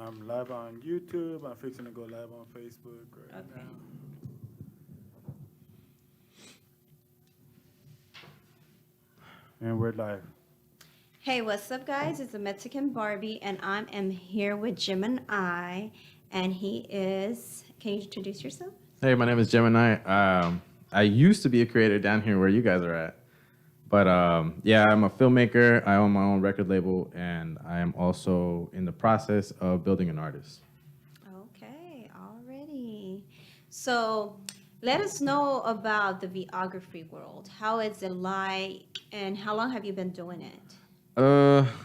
I'm live on YouTube. I'm fixing to go live on Facebook right Okay. now. And we're live. Hey, what's up, guys? It's a Mexican Barbie, and I am here with Gemini, and he is. Can you introduce yourself? Hey, my name is Gemini. I used to be a creator down here where you guys are at. But yeah, I'm a filmmaker. I own my own record label, and I am also in the process of building an artist. Okay, already. So, let us know about the videography world. How is it like, and how long have you been doing it?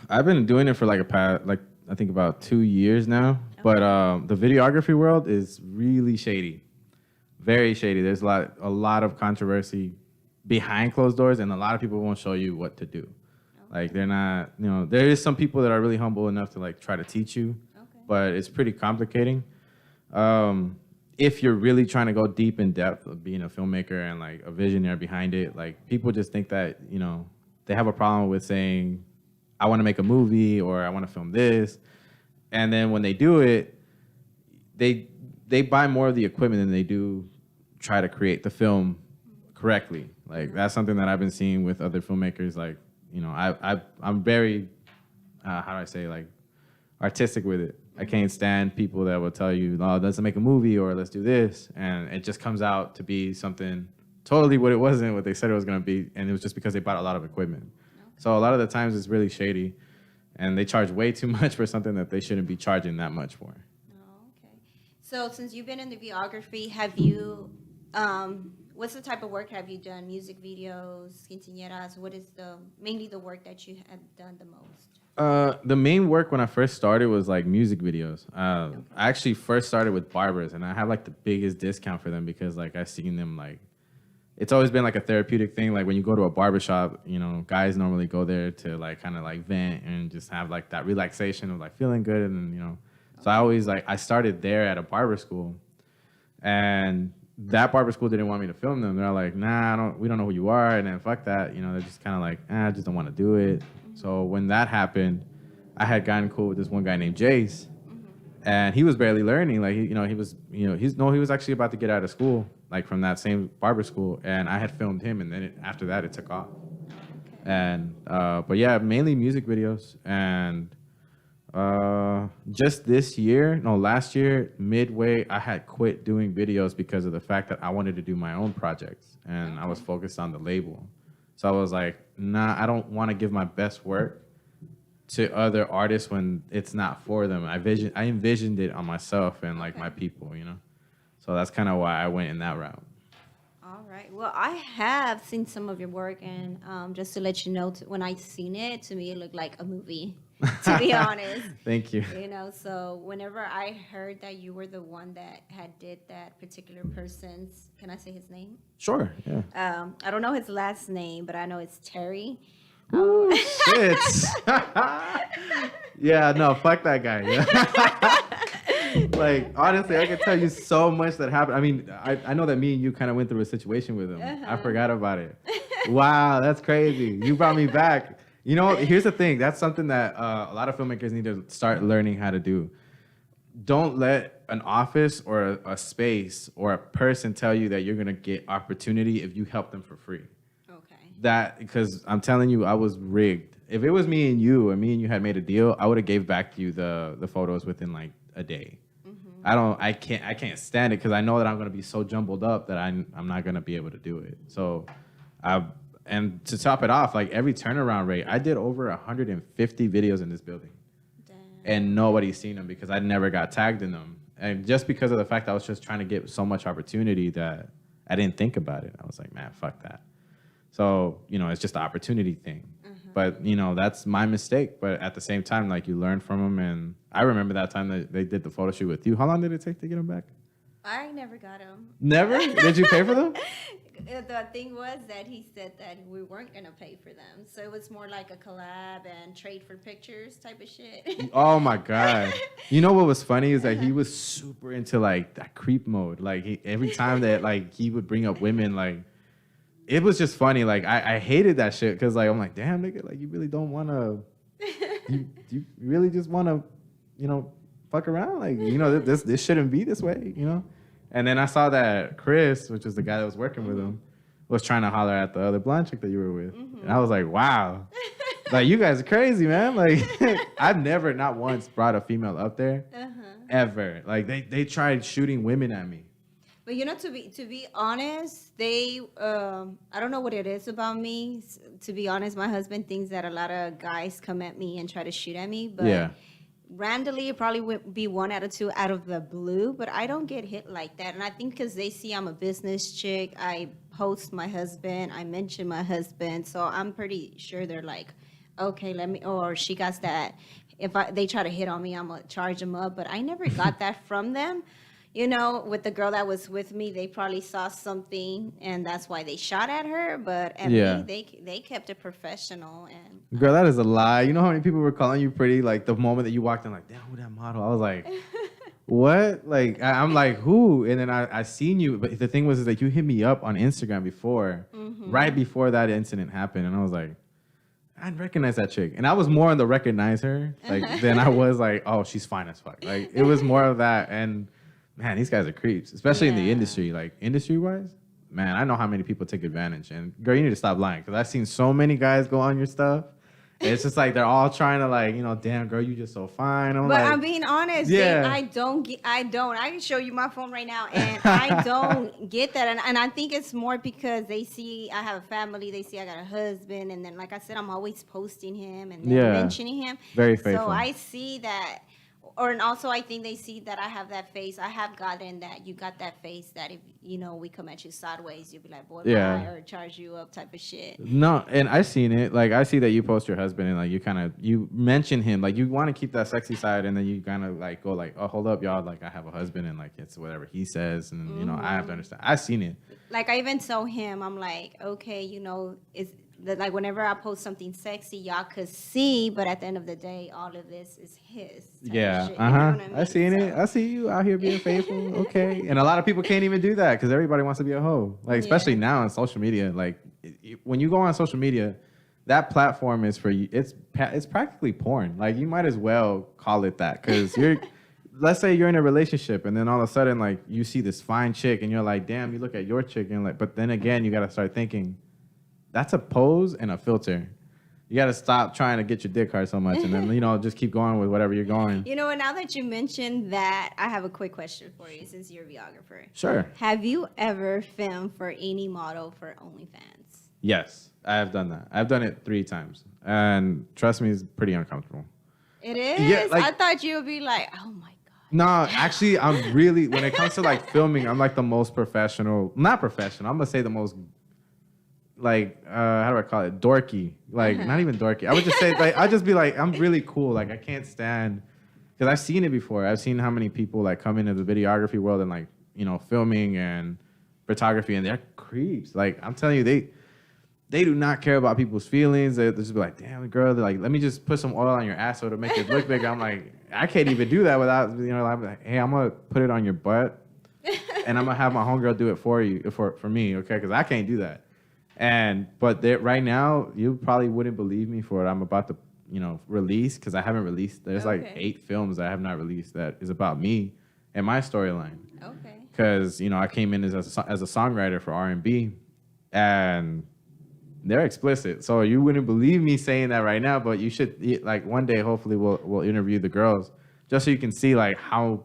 I've been doing it for I think about 2 years now. Okay. But the videography world is really shady, very shady. There's a lot of controversy behind closed doors, and a lot of people won't show you what to do. Like they're not, there is some people that are really humble enough to like try to teach you, Okay. but it's pretty complicating. If you're really trying to go deep in depth of being a filmmaker and like a visionary behind it, like people just think that, they have a problem with saying, I want to make a movie or I want to film this. And then when they do it, they buy more of the equipment than they do try to create the film correctly. Like that's something that I've been seeing with other filmmakers. Like, I'm very, how do I say, like artistic with it. I can't stand people that will tell you, oh, let's make a movie or let's do this. And it just comes out to be something totally what it wasn't, what they said it was going to be. And it was just because they bought a lot of equipment. Okay. So a lot of the times it's really shady. And they charge way too much for something that they shouldn't be charging that much for. Oh, okay. So, since you've been in the videography, have you, what's the type of work have you done? Music videos, quinceañeras? What is mainly the work that you have done the most? The main work when I first started was like music videos. I actually first started with barbers, and I have like the biggest discount for them because like I've seen them like, it's always been like a therapeutic thing. Like when you go to a barbershop, guys normally go there to like kind of like vent and just have like that relaxation of like feeling good. And, so I always I started there at a barber school, and that barber school didn't want me to film them. They're like, nah, we don't know who you are. And then fuck that. They're just kind of like, I just don't want to do it. Mm-hmm. So when that happened, I had gotten cool with this one guy named Jace, and he was barely learning. Like, he was actually about to get out of school, like from that same barber school. And I had filmed him. And then after that, it took off. Okay. And, but yeah, mainly music videos. And just last year, midway, I had quit doing videos because of the fact that I wanted to do my own projects. And I was focused on the label. So I was like, nah, I don't want to give my best work to other artists when it's not for them. I envisioned it on myself and like my people, So that's kind of why I went in that route. All right. Well, I have seen some of your work, and just to let you know, when I seen it, to me it looked like a movie. To be honest. Thank you. So whenever I heard that you were the one that had did that particular person's, can I say his name? Sure. Yeah. I don't know his last name, but I know it's Terry. Ooh, shit. Yeah, no, fuck that guy. Yeah. Like, honestly, I can tell you so much that happened. I mean, I know that me and you kind of went through a situation with him. I forgot about it. Wow, that's crazy. You brought me back. Here's the thing. That's something that a lot of filmmakers need to start learning how to do. Don't let an office or a space or a person tell you that you're going to get opportunity if you help them for free. Because I'm telling you, I was rigged. If it was me and you had made a deal, I would have gave back to you the photos within like a day. Mm-hmm. I can't stand it because I know that I'm gonna be so jumbled up that I'm not gonna be able to do it. So, and to top it off, like every turnaround rate, I did over 150 videos in this building. Damn. And nobody's seen them because I never got tagged in them. And just because of the fact that I was just trying to get so much opportunity that I didn't think about it. I was like, man, fuck that. So, it's just an opportunity thing. Mm-hmm. But, that's my mistake. But at the same time, like, you learn from them. And I remember that time that they did the photo shoot with you. How long did it take to get them back? I never got them. Never? Did you pay for them? The thing was that he said that we weren't going to pay for them. So it was more like a collab and trade for pictures type of shit. Oh, my God. You know what was funny is that he was super into, like, that creep mode. Like, every time that, like, he would bring up women, like, it was just funny. Like, I hated that shit because, like, I'm like, damn, nigga, like, you really don't want to, you really just want to, fuck around. Like, you know, this shouldn't be this way, you know? And then I saw that Chris, which is the guy that was working with him, was trying to holler at the other blonde chick that you were with. And I was like, wow. Like, you guys are crazy, man. Like, I've never, not once, brought a female up there. Ever. Like, they tried shooting women at me. But you know, to be honest, they I don't know what it is about me. To be honest, my husband thinks that a lot of guys come at me and try to shoot at me. But randomly, it probably would be 1 out of 2 out of the blue. But I don't get hit like that. And I think because they see I'm a business chick, I post my husband, I mention my husband. So I'm pretty sure they're like, okay, let me, or she got that. If they try to hit on me, I'm going to charge them up. But I never got that from them. You know, with the girl that was with me, they probably saw something, and that's why they shot at her. But at me, they kept it professional. And girl, that is a lie. You know how many people were calling you pretty? Like, the moment that you walked in, like, damn, who that model? I was like, what? Like, I'm like, who? And then I seen you. But the thing was, is that you hit me up on Instagram before, right before that incident happened. And I was like, I'd recognize that chick. And I was more on the recognize her, like, than I was like, oh, she's fine as fuck. Like, it was more of that. And man, these guys are creeps, especially in the industry. Like, industry-wise, man, I know how many people take advantage. And, girl, you need to stop lying because I've seen so many guys go on your stuff. And it's just like they're all trying to, like, you know, damn, girl, you just so fine. But like, I'm being honest. Yeah. I don't. I can show you my phone right now, and I don't get that. And I think it's more because they see I have a family. They see I got a husband. And then, like I said, I'm always posting him and then mentioning him. Very faithful. So I see that. And also, I think they see that I have that face. I have gotten that you got that face that if, you know, we come at you sideways, you'll be like, boy, bye, or charge you up type of shit. No, and I seen it. Like, I see that you post your husband and, like, you mention him. Like, you want to keep that sexy side, and then you kind of, like, go, like, oh, hold up, y'all. Like, I have a husband, and, like, it's whatever he says. And, you know, I have to understand. I seen it. Like, I even told him, I'm like, okay, you know, it's like whenever I post something sexy, y'all could see, but at the end of the day, all of this is his. Yeah, shit, you know what I mean? I seen it. I see you out here being faithful. Okay, and a lot of people can't even do that because everybody wants to be a hoe. Like, especially now on social media. Like, when you go on social media, that platform is for you. It's practically porn. Like, you might as well call it that because you're. Let's say you're in a relationship and then all of a sudden, like, you see this fine chick and you're like, damn, you look at your chick and like, but then again, you got to start thinking. That's a pose and a filter. You got to stop trying to get your dick hard so much and then, you know, just keep going with whatever you're going. You know, and now that you mentioned that, I have a quick question for you since you're a videographer. Sure. Have you ever filmed for any model for OnlyFans? Yes, I have done that. I've done it 3 times. And trust me, it's pretty uncomfortable. It is? Yeah, like, I thought you would be like, oh my God. No, actually, I'm really, when it comes to like filming, I'm like the most professional. Not professional. I'm going to say the most, like, how do I call it? Dorky. Like, not even dorky. I would just say, like, I'll just be like, I'm really cool. Like, I can't stand, because I've seen it before. I've seen how many people, like, come into the videography world and, like, you know, filming and photography, and they're creeps. Like, I'm telling you, they do not care about people's feelings. They just be like, damn, girl, they're like, let me just put some oil on your asshole to make it look bigger. I'm like, I can't even do that without, you know, I'm like, hey, I'm going to put it on your butt, and I'm going to have my homegirl do it for you, for me, okay? Because I can't do that. But right now, you probably wouldn't believe me for what I'm about to, you know, release, because I haven't released. There's like 8 films that I have not released that is about me and my storyline. Okay. Because, you know, I came in as a songwriter for R&B, and they're explicit. So you wouldn't believe me saying that right now, but you should, like, one day, hopefully, we'll interview the girls just so you can see, like, how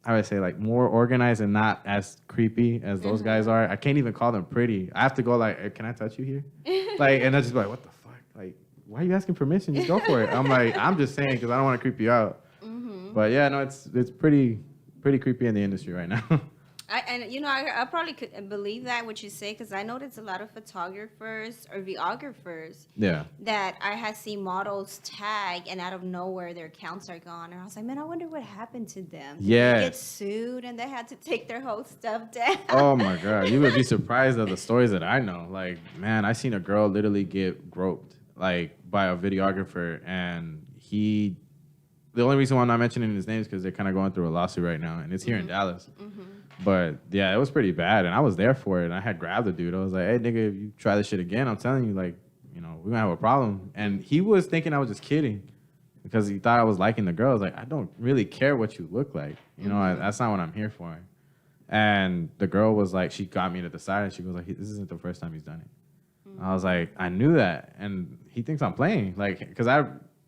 I would say, like, more organized and not as creepy as those guys are. I can't even call them pretty. I have to go like, hey, can I touch you here? Like, and they'll just be like, what the fuck? Like, why are you asking permission? Just go for it. I'm like, I'm just saying because I don't want to creep you out. But yeah, no, it's pretty creepy in the industry right now. I probably could believe that what you say, because I noticed a lot of photographers or videographers that I had seen models tag, and out of nowhere their accounts are gone, and I was like, man, I wonder what happened to them. Did they get sued and they had to take their whole stuff down? Oh my God, you would be surprised at the stories that I know. Like, man, I seen a girl literally get groped, like, by a videographer, and the only reason why I'm not mentioning his name is because they're kind of going through a lawsuit right now, and it's here in Dallas. But yeah, it was pretty bad, and I was there for it. And I had grabbed the dude. I was like, "Hey, nigga, if you try this shit again, I'm telling you, like, you know, we're gonna have a problem." And he was thinking I was just kidding, because he thought I was liking the girl. I was like, I don't really care what you look like. You know, that's not what I'm here for. And the girl was like, she got me to the side and she was like, this isn't the first time he's done it. I was like, I knew that. And he thinks I'm playing. Like, because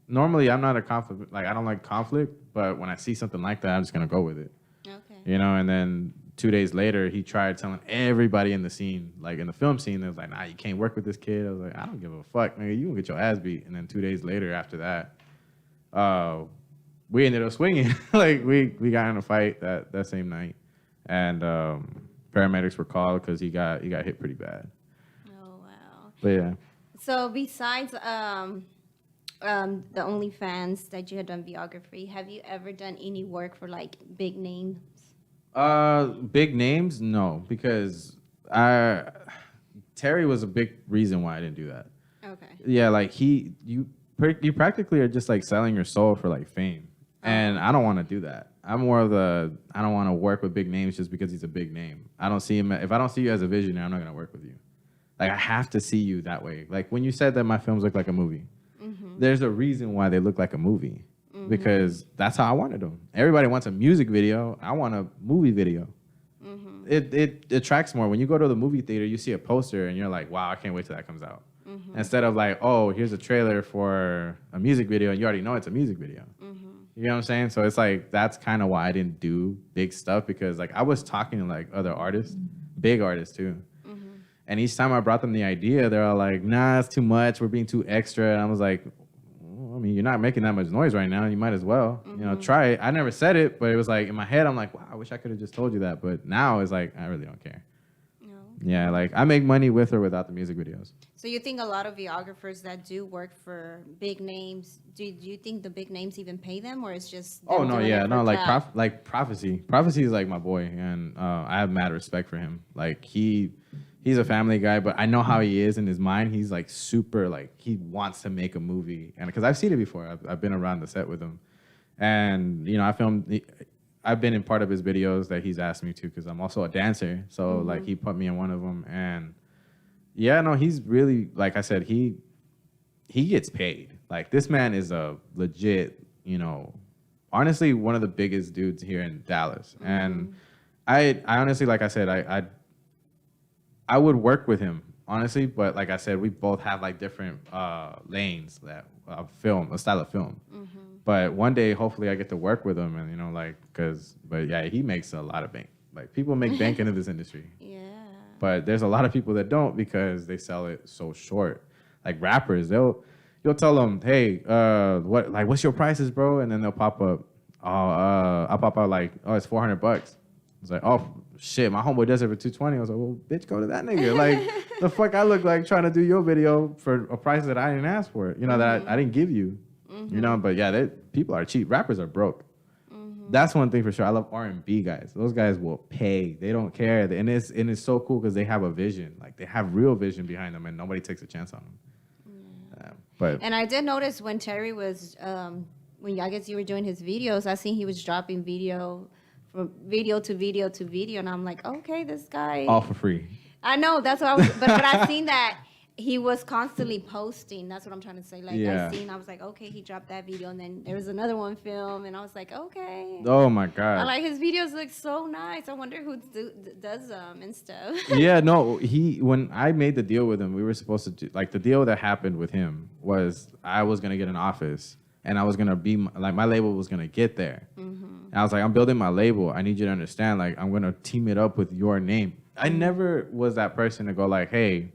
normally I'm not a conflict. Like, I don't like conflict. But when I see something like that, I'm just going to go with it. Okay. You know, and then 2 days later, he tried telling everybody in the scene, like in the film scene, they was like, nah, you can't work with this kid. I was like, I don't give a fuck, nigga. You gonna get your ass beat. And then 2 days later after that, we ended up swinging. Like, we got in a fight that same night. And paramedics were called because he got hit pretty bad. Oh, wow. But yeah. So besides the OnlyFans that you had done videography, have you ever done any work for like big names? Big names? No, because Terry was a big reason why I didn't do that. Okay. Yeah, like you practically are just like selling your soul for like fame. And I don't want to do that. I'm more of I don't want to work with big names just because he's a big name. I don't see him. If I don't see you as a visionary, I'm not going to work with you. Like, I have to see you that way. Like, when you said that my films look like a movie, there's a reason why they look like a movie. Because that's how I wanted them. Everybody wants a music video. I want a movie video. It attracts more. When you go to the movie theater, you see a poster and you're like, wow, I can't wait till that comes out. Instead of like, oh, here's a trailer for a music video and you already know it's a music video. You know what I'm saying? So it's like, that's kind of why I didn't do big stuff, because like I was talking to like other artists, big artists too. And each time I brought them the idea, they're all like, nah, it's too much. We're being too extra. And I was like, well, I mean, you're not making that much noise right now. You might as well, you know, try it. I never said it, but it was like in my head, I'm like, wow, I wish I could have just told you that. But now it's like, I really don't care. No. Yeah, like I make money with or without the music videos. So you think a lot of videographers that do work for big names, do you think the big names even pay them, or it's just them doing it for clout? Like Prophecy is like my boy, and I have mad respect for him. Like he's a family guy, but I know how he is in his mind. He's like super, like he wants to make a movie, and because I've seen it before, I've been around the set with him, and you know I've been in part of his videos that he's asked me to, because I'm also a dancer, so like he put me in one of them, and yeah, no, he's really, like I said, he gets paid. Like, this man is a legit, you know, honestly, one of the biggest dudes here in Dallas. And I honestly, like I said, I would work with him, honestly, but like I said, we both have like different lanes that a style of film. But one day, hopefully, I get to work with him, and you know, like, but yeah, he makes a lot of bank. Like, people make bank into this industry. Yeah. But there's a lot of people that don't, because they sell it so short. Like rappers, you'll tell them, hey, what's your prices, bro? And then they'll pop up. I'll pop out like, oh, it's $400. It's like, oh shit, my homeboy does it for $220. I was like, well, bitch, go to that nigga. Like, the fuck I look like trying to do your video for a price that I didn't ask for, you know, that I didn't give you, you know. But yeah, people are cheap. Rappers are broke. That's one thing for sure. I love R&B guys. Those guys will pay. They don't care. And it's so cool because they have a vision. Like, they have real vision behind them, and nobody takes a chance on them. And I did notice when Terry was, when I guess you were doing his videos, I seen he was dropping video from video to video to video, and I'm like, okay, this guy. All for free. I know, that's what I was, but I seen that he was constantly posting. That's what I'm trying to say. Like, Yeah. I was like, okay, he dropped that video, and then there was another one film, and I was like, okay. Oh my God. I like his videos look so nice. I wonder who does them and stuff. Yeah, no, when I made the deal with him, we were supposed to do, like, the deal that happened with him was I was going to get an office, and I was going to be, like, my label was going to get there. And I was like, I'm building my label. I need you to understand, like, I'm going to team it up with your name. I never was that person to go like, hey,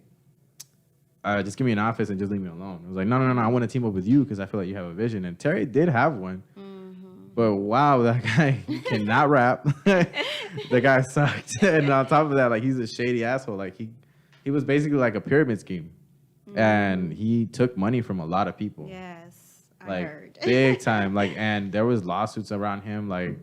just give me an office and just leave me alone. I was like, no, I want to team up with you because I feel like you have a vision. And Terry did have one. But wow, that guy, he cannot rap. The guy sucked. And on top of that, like, he's a shady asshole. Like, he was basically like a pyramid scheme. And he took money from a lot of people. Yes, I Like, heard. big time. Like, and there was lawsuits around him, like,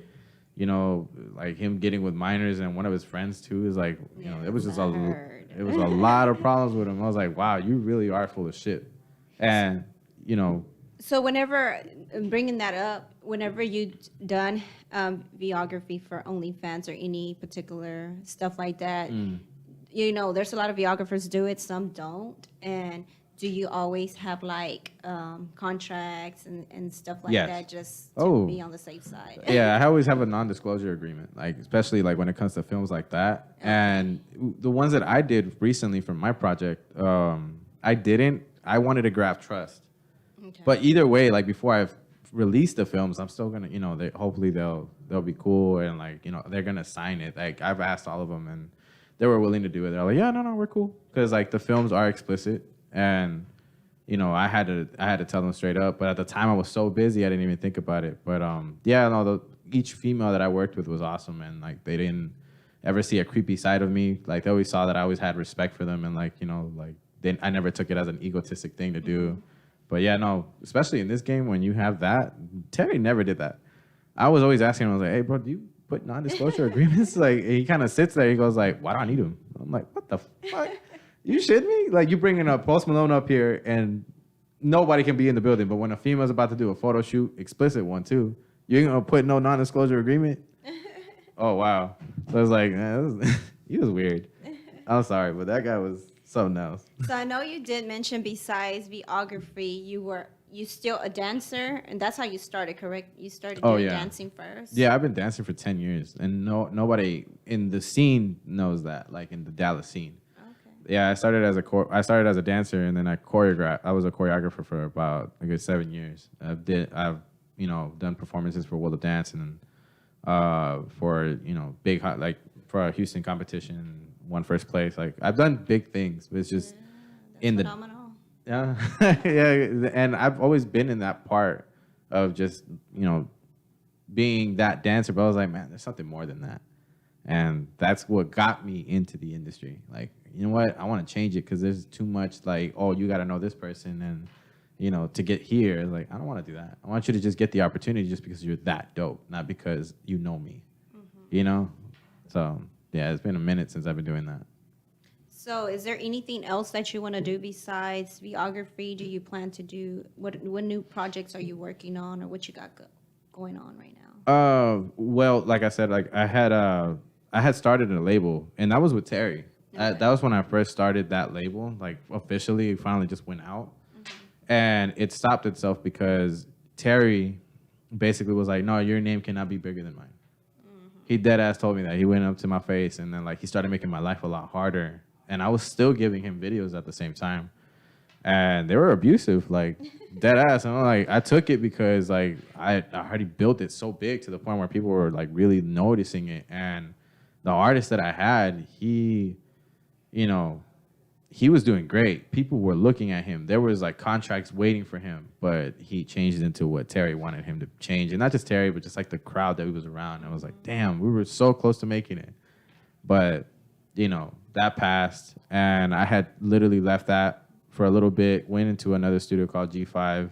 you know, like him getting with minors, and one of his friends too is like, you know, it was just it was a lot of problems with him. I was like, wow, you really are full of shit. And, you know. So whenever, bringing that up, whenever you done videography for OnlyFans or any particular stuff like that, you know, there's a lot of videographers do it, some don't. And do you always have like contracts and stuff like Yes. that just to Oh. be on the safe side? Yeah, I always have a non-disclosure agreement, like especially like when it comes to films like that. And the ones that I did recently from my project, I wanted to grab trust. Okay. But either way, like before I've released the films, I'm still gonna, hopefully they'll be cool and like, they're gonna sign it. Like I've asked all of them and they were willing to do it. They're like, yeah, no, we're cool, because like the films are explicit and I had to tell them straight up. But at the time I was so busy I didn't even think about it. But yeah, no, each female that I worked with was awesome, and like they didn't ever see a creepy side of me. Like they always saw that I always had respect for them, and like I never took it as an egotistic thing to do. But yeah, no, especially in this game when you have that, Terry never did that. I was always asking him, I was like, hey, bro, do you put non-disclosure agreements? Like, he kind of sits there, he goes like, why do I need them? I'm like, what the fuck? You shitting me? Like, you bringing up Post Malone up here and nobody can be in the building, but when a female's about to do a photo shoot, explicit one too, you ain't gonna put no non-disclosure agreement? Oh, wow. So I was like, he was weird. I'm sorry, but that guy was something else. So I know you did mention besides videography, you still a dancer, and that's how you started, correct? You started doing dancing first. Yeah, I've been dancing for 10 years, and nobody in the scene knows that, like in the Dallas scene. Okay. Yeah, I started as a dancer, and then I was a choreographer for about a good 7 years. I've done performances for World of Dance and for for a Houston competition. Won first place. Like I've done big things, but it's just phenomenal. Yeah, yeah, and I've always been in that part of just being that dancer. But I was like, man, there's something more than that, and that's what got me into the industry. Like, you know what? I want to change it because there's too much like, oh, you got to know this person, and to get here. Like, I don't want to do that. I want you to just get the opportunity just because you're that dope, not because you know me. So. Yeah, it's been a minute since I've been doing that. So is there anything else that you want to do besides videography? Do you plan to do, what new projects are you working on, or what you got going on right now? Well, like I said, like I had started a label, and that was with Terry. Okay. That was when I first started that label, like officially. It finally just went out. And it stopped itself because Terry basically was like, no, your name cannot be bigger than mine. He dead ass told me that. He went up to my face, and then like he started making my life a lot harder. And I was still giving him videos at the same time, and they were abusive, like dead ass. And I took it because like I already built it so big to the point where people were like really noticing it. And the artist that I had, he was doing great. People were looking at him. There was like contracts waiting for him, but he changed it into what Terry wanted him to change. And not just Terry, but just like the crowd that he was around. I was like, damn, we were so close to making it. But, that passed. And I had literally left that for a little bit, went into another studio called G5.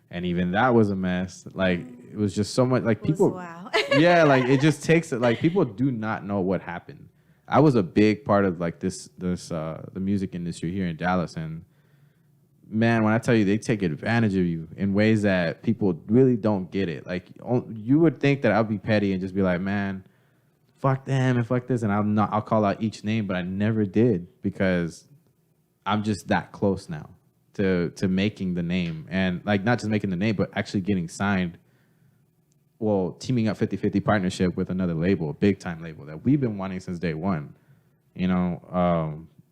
And even that was a mess. Like, it was just so much, like people. Wow. Yeah, like it just takes it. Like, people do not know what happened. I was a big part of like the music industry here in Dallas, and man, when I tell you, they take advantage of you in ways that people really don't get it. Like, you would think that I'd be petty and just be like, man, fuck them and fuck this, and I'll call out each name, but I never did, because I'm just that close now to making the name, and like not just making the name, but actually getting signed. Well, teaming up 50-50 partnership with another label, a big-time label that we've been wanting since day one,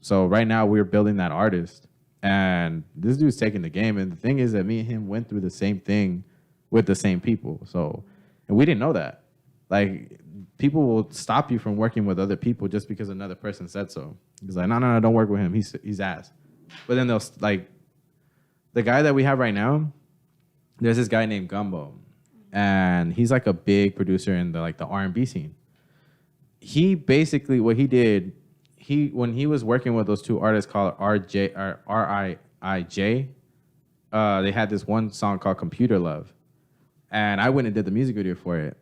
So right now we're building that artist, and this dude's taking the game. And the thing is that me and him went through the same thing with the same people. So, and we didn't know that. Like, people will stop you from working with other people just because another person said so. He's like, no, don't work with him. He's ass. But then they'll, like, the guy that we have right now, there's this guy named Gumbo. And he's like a big producer in the R&B scene. He basically, what he did, when he was working with those two artists called RIIJ, they had this one song called Computer Love. And I went and did the music video for it.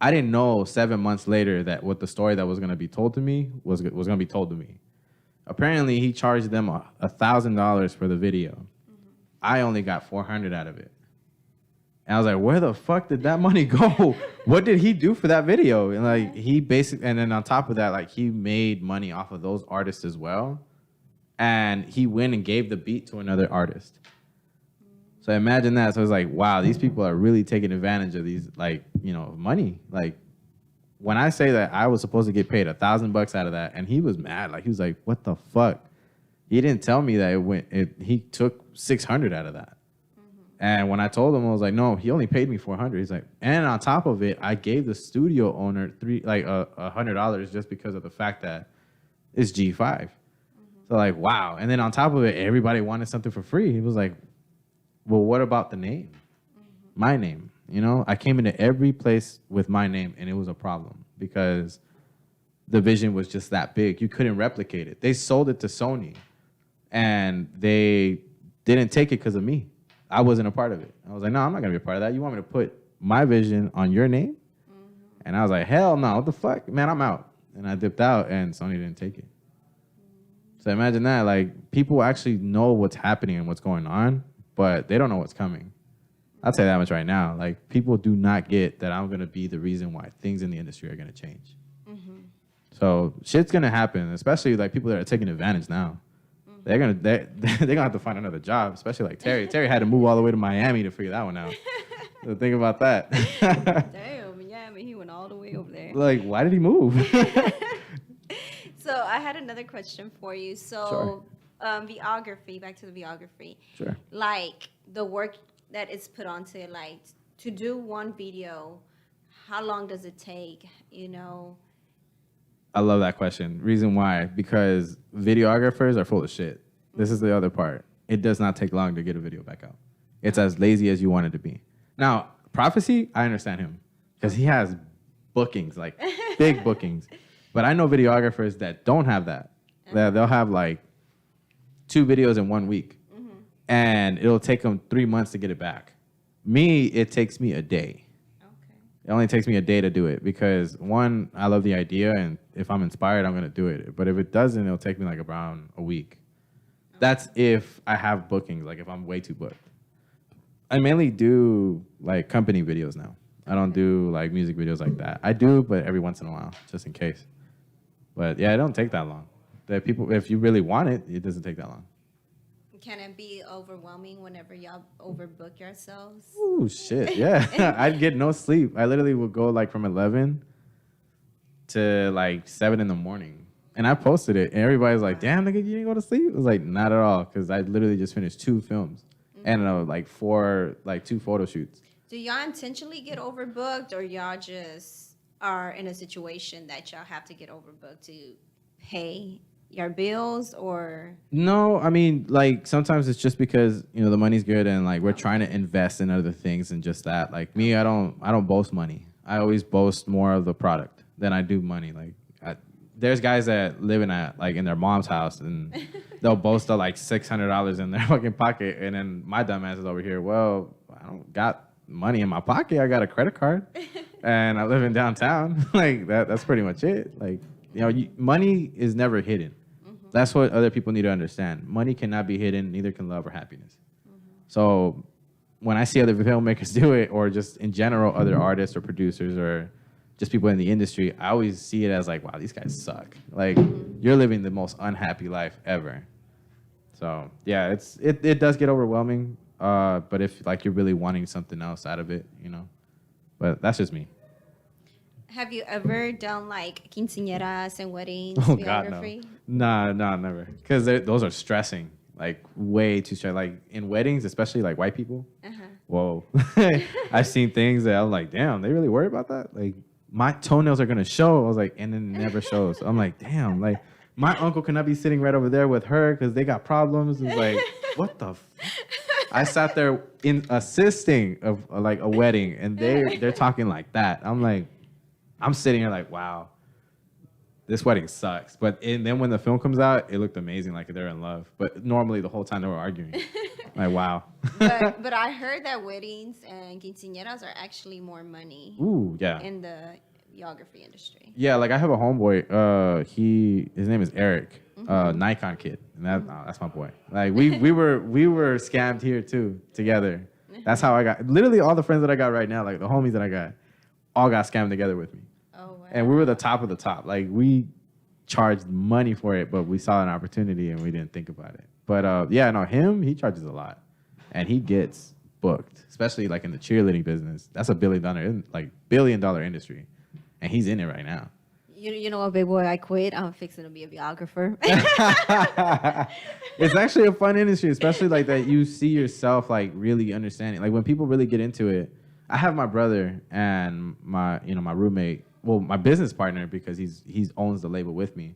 I didn't know 7 months later that what the story that was going to be told to me was going to be told to me. Apparently, he charged them $1,000 for the video. I only got $400 out of it. And I was like, where the fuck did that money go? What did he do for that video? And like, and then on top of that, like, he made money off of those artists as well. and he went and gave the beat to another artist. So imagine that. So it's like, wow, these people are really taking advantage of these, like, you know, money. Like, when I say that I was supposed to get paid $1,000 out of that, and he was mad. Like, he was like, what the fuck? He didn't tell me that he took 600 out of that. And when I told him, I was like, no, he only paid me 400. He's like, and on top of it, I gave the studio owner $100 just because of the fact that it's G5. So like, wow. And then on top of it, everybody wanted something for free. He was like, well, what about the name? My name. You know, I came into every place with my name, and it was a problem because the vision was just that big. You couldn't replicate it. They sold it to Sony, and they didn't take it because of me. I wasn't a part of it. I was like, no, I'm not going to be a part of that. You want me to put my vision on your name? And I was like, hell no, what the fuck? Man, I'm out. And I dipped out, and Sony didn't take it. So imagine that. Like, people actually know what's happening and what's going on, but they don't know what's coming. I'll tell you that much right now. Like, people do not get that I'm going to be the reason why things in the industry are going to change. So shit's going to happen, especially, like, people that are taking advantage now. They're gonna have to find another job, especially like Terry. Terry had to move all the way to Miami to figure that one out. So think about that. Damn, Miami, he went all the way over there. Like, why did he move? So I had another question for you. So, videography, back to the videography. Sure. Like, the work that is put onto it, like, to do one video, how long does it take, you know? I love that question. Reason why? Because videographers are full of shit. This is the other part. It does not take long to get a video back out. It's as lazy as you want it to be. Now, Prophecy, I understand him because he has bookings, like big bookings. But I know videographers that don't have that. That they'll have like 2 videos in 1 week, and it'll take them 3 months to get it back. Me, it takes me a day. It only takes me a day to do it because, one, I love the idea, and if I'm inspired, I'm going to do it. But if it doesn't, it'll take me like around a week. That's if I have bookings, like if I'm way too booked. I mainly do like company videos now. I don't do like music videos like that. I do, but every once in a while, just in case. But yeah, it don't take that long. If you really want it, it doesn't take that long. Can it be overwhelming whenever y'all overbook yourselves? Ooh, shit, yeah. I'd get no sleep. I literally would go like from 11 to like 7 in the morning. And I posted it, and everybody's like, damn, nigga, you didn't go to sleep? I was like, not at all, because I literally just finished 2 films and like 2 photo shoots. Do y'all intentionally get overbooked, or y'all just are in a situation that y'all have to get overbooked to pay your bills? Or no, I mean, like sometimes it's just because, you know, the money's good and like we're trying to invest in other things and just that. Like me, I don't boast money. I always boast more of the product than I do money. Like there's guys that live in their mom's house and they'll boast of like $600 in their fucking pocket, and then my dumb ass is over here. Well, I don't got money in my pocket. I got a credit card and I live in downtown. Like that's pretty much it. Like, you know, money is never hidden. That's what other people need to understand. Money cannot be hidden, neither can love or happiness. So when I see other filmmakers do it, or just in general, other artists or producers or just people in the industry, I always see it as like, wow, these guys suck. Like, you're living the most unhappy life ever. So yeah, it does get overwhelming. But if like you're really wanting something else out of it, you know, but that's just me. have you ever done like quinceañeras and weddings Oh God, no. videography? No, never. Because those are stressing, like way too stressing. Like in weddings, especially like white people. Whoa, I've seen things that I'm like, damn, they really worry about that. Like my toenails are gonna show. I was like, and then it never shows. I'm like, damn, like my uncle cannot be sitting right over there with her because they got problems. It's like, what the? I sat there in assisting of like a wedding, and they're talking like that. I'm like, I'm sitting here like, wow, this wedding sucks. But then when the film comes out, it looked amazing, like they're in love. But normally the whole time they were arguing. Like, wow. but I heard that weddings and quinceañeras are actually more money. Ooh, yeah. In the videography industry. Yeah, like I have a homeboy. His name is Eric, Nikon kid, and that's my boy. Like we were scammed here too together. That's how I got literally all the friends that I got right now, like the homies that I got, all got scammed together with me. Oh wow. And we were the top of the top. Like we charged money for it, but we saw an opportunity and we didn't think about it. But yeah, no, he charges a lot, and he gets booked, especially like in the cheerleading business. That's a billion dollar industry, and he's in it right now. You know what, big boy? I quit. I'm fixing to be a videographer. It's actually a fun industry, especially like that you see yourself like really understanding. Like when people really get into it. I have my brother and my roommate, well, my business partner, because he's owns the label with me.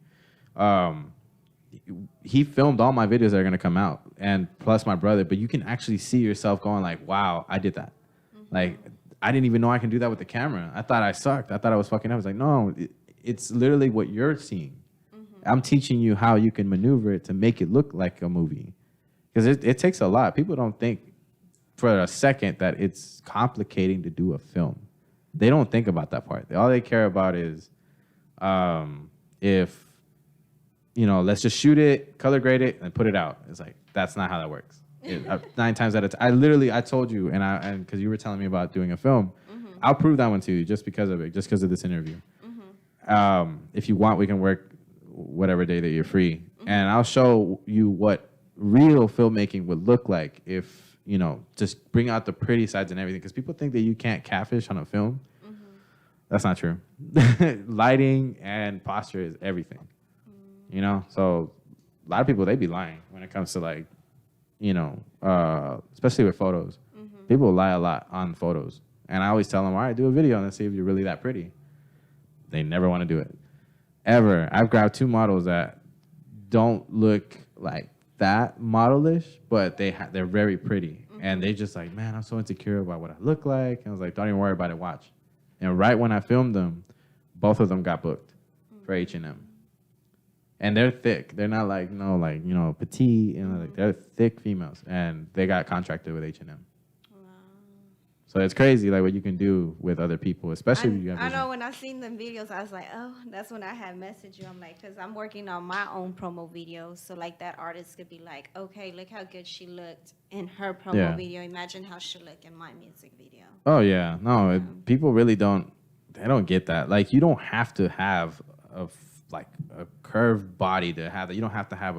He filmed all my videos that are gonna come out, and plus my brother. But you can actually see yourself going like, "Wow, I did that." Mm-hmm. Like I didn't even know I can do that with the camera. I thought I sucked. I thought I was fucking up. I was like, no, it's literally what you're seeing. Mm-hmm. I'm teaching you how you can maneuver it to make it look like a movie, because it takes a lot. People don't think for a second that it's complicating to do a film. They don't think about that part. All they care about is if, let's just shoot it, color grade it, and put it out. It's like, that's not how that works. 9 times out of 10, I told you, and because you were telling me about doing a film, mm-hmm. I'll prove that one to you just because of this interview. Mm-hmm. If you want, we can work whatever day that you're free. Mm-hmm. And I'll show you what real filmmaking would look like if, just bring out the pretty sides and everything. Because people think that you can't catfish on a film. Mm-hmm. That's not true. Lighting and posture is everything. Mm-hmm. So a lot of people, they be lying when it comes to like, especially with photos. Mm-hmm. People lie a lot on photos. And I always tell them, all right, do a video and let's see if you're really that pretty. They never want to do it. Ever. I've grabbed 2 models that don't look like that modelish, but they're very pretty. Mm-hmm. And they just like, man, I'm so insecure about what I look like. And I was like, don't even worry about it, watch. And right when I filmed them, both of them got booked for H&M. And they're thick. They're not like, petite, like they're thick females. And they got contracted with H&M. Wow. So it's crazy like what you can do with other people, especially when you have vision. I know when I seen them videos, I was like, oh, that's when I had messaged you. I'm like, because I'm working on my own promo videos. So like that artist could be like, okay, look how good she looked in her promo video. Imagine how she look in my music video. Oh, yeah. No, people really don't get that. Like you don't have to have a curved body to have that. You don't have to have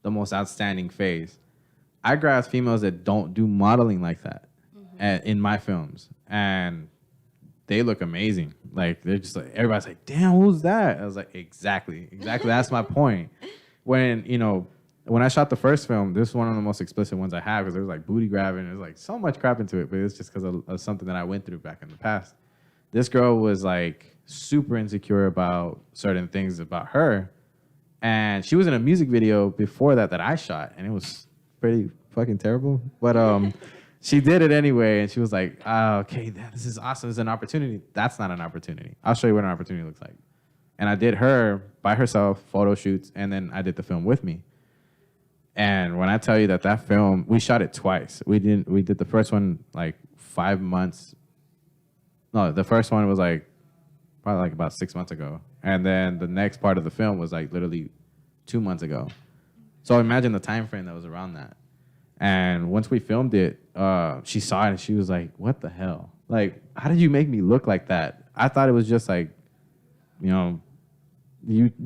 the most outstanding face. I grab females that don't do modeling like that in my films, and they look amazing. Like they're just like, everybody's like, damn, who's that? I was like, exactly. That's my point. When I shot the first film, this is one of the most explicit ones I have because there was like booty grabbing. There's like so much crap into it, but it's just because of something that I went through back in the past. This girl was like super insecure about certain things about her. And she was in a music video before that I shot, and it was pretty fucking terrible. But she did it anyway, and she was like, okay, this is awesome. It's an opportunity. That's not an opportunity. I'll show you what an opportunity looks like. And I did her by herself, photo shoots, and then I did the film with me. And when I tell you that film, we shot it twice. We did the first one like 5 months. No, the first one was like probably like about 6 months ago. And then the next part of the film was like literally 2 months ago. So imagine the time frame that was around that. And once we filmed it, she saw it and she was like, what the hell? Like, how did you make me look like that? I thought it was just like, you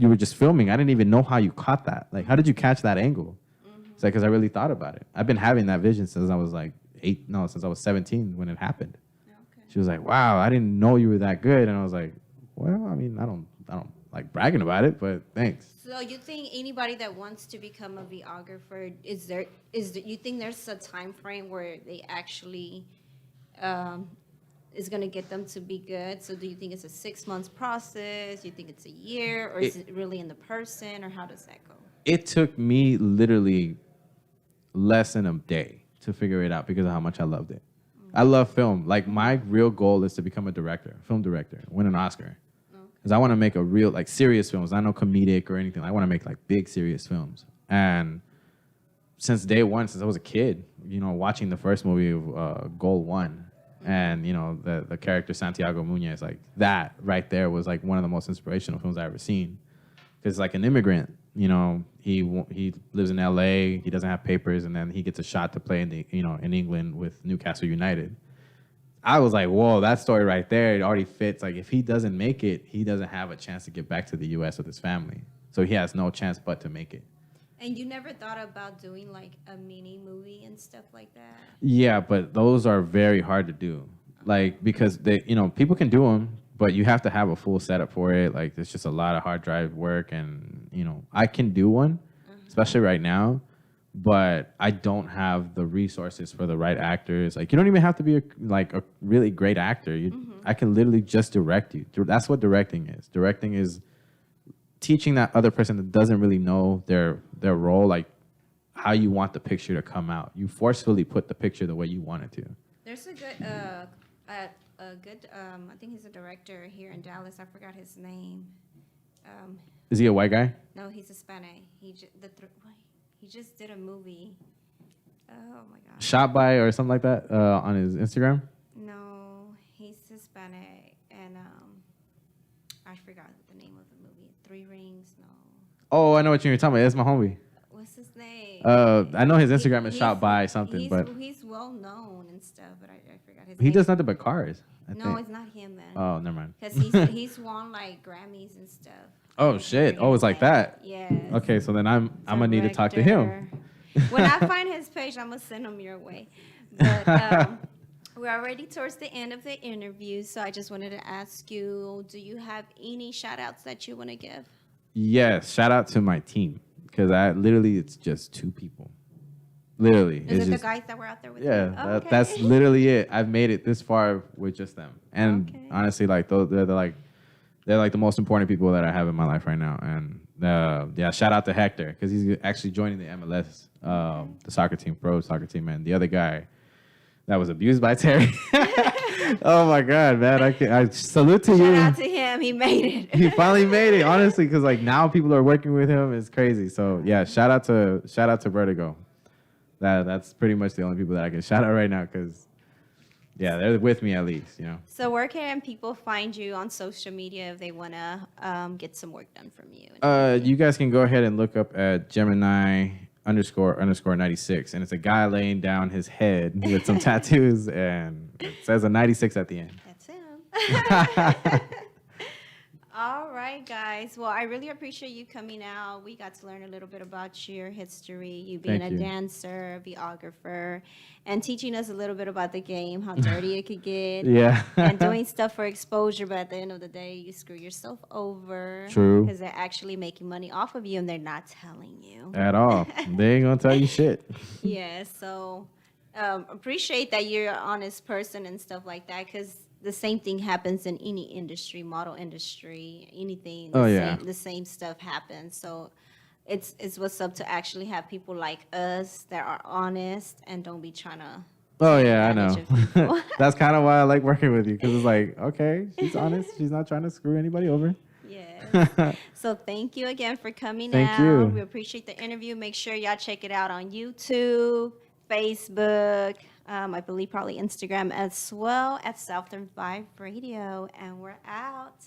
were just filming. I didn't even know how you caught that. Like, how did you catch that angle? Mm-hmm. It's like, because I really thought about it. I've been having that vision since I was like since I was 17 when it happened. Okay. She was like, wow, I didn't know you were that good. And I was like, well, I mean, I don't like bragging about it, but thanks. So you think anybody that wants to become a videographer, you think there's a time frame where they actually is going to get them to be good? So do you think it's a 6 months process? You think it's a year, or is it really in the person, or how does that go? It took me literally less than a day to figure it out because of how much I loved it. Mm-hmm. I love film. Like my real goal is to become a film director, win an Oscar. Because I want to make a real, like, serious films. Not no comedic or anything. I want to make, like, big, serious films. And since day one, since I was a kid, watching the first movie of Goal One, and, the character Santiago Muñez, like, that right there was, like, one of the most inspirational films I've ever seen. Because, like, an immigrant, he lives in L.A., he doesn't have papers, and then he gets a shot to play in England with Newcastle United. I was like, whoa, that story right there, it already fits. Like, if he doesn't make it, he doesn't have a chance to get back to the U.S. with his family. So he has no chance but to make it. And you never thought about doing like a mini movie and stuff like that? Yeah, but those are very hard to do. Like, because they, people can do them, but you have to have a full setup for it. Like, there's just a lot of hard drive work, and I can do one, especially right now, but I don't have the resources for the right actors. Like, you don't even have to be a really great actor. I can literally just direct you. That's what directing is. Directing is teaching that other person that doesn't really know their role, like how you want the picture to come out. You forcefully put the picture the way you want it to. There's a good I think he's a director here in Dallas. I forgot his name. Is he a white guy? No, he's Hispanic. He just did a movie. Oh my gosh. Shot by or something like that on his Instagram? No, he's Hispanic, and I forgot the name of the movie. Three Rings. No. Oh, I know what you're talking about. That's my homie. What's his name? I know his Instagram is shot by something, but he's well known and stuff. But I forgot his he name. does nothing but cars. I No, think. it's not him then. Oh, never mind. Because he's won like Grammys and stuff. Oh shit! Oh, it's like that. Yeah. Okay, so then I'm gonna need to talk to him. When I find his page, I'm gonna send him your way. But we're already towards the end of the interview, so I just wanted to ask you: do you have any shout outs that you want to give? Yes, shout out to my team because it's just 2 people. Literally, Is it's it just, the guys that were out there with yeah, you? Oh, that's literally it. I've made it this far with just them, and Okay. honestly, like they're like the most important people that I have in my life right now. And yeah, shout out to Hector because he's actually joining the MLS, the soccer team, pro soccer team, and the other guy that was abused by Terry. Oh my God, man! I salute to you. Shout out to him. He made it. He finally made it, honestly, because like now people are working with him. It's crazy. So yeah, shout out to Vertigo. That's pretty much the only people that I can shout out right now because yeah, they're with me at least. So where can people find you on social media if they want to get some work done from you? You guys can go ahead and look up at Gemini __ 96, and it's a guy laying down his head with some tattoos, and it says a 96 at the end. That's him. All right, guys. Well, I really appreciate you coming out. We got to learn a little bit about your history, you being Thank a you. dancer, videographer, and teaching us a little bit about the game, how dirty it could get. Yeah. And doing stuff for exposure, but at the end of the day, you screw yourself over. True. Because they're actually making money off of you, and they're not telling you. At all. They ain't gonna tell you shit. Yeah, so appreciate that you're an honest person and stuff like that, because the same thing happens in any industry, model industry, anything. The same stuff happens. So it's what's up to actually have people like us that are honest and don't be trying to. Oh yeah, I know. advantage of people. That's kind of why I like working with you because it's like, okay, she's honest. She's not trying to screw anybody over. Yes. So thank you again for coming Thank out. you. We appreciate the interview. Make sure y'all check it out on YouTube, Facebook, I believe probably Instagram as well at Southern Vibe Radio. And we're out.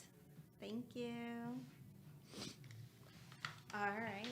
Thank you. All right.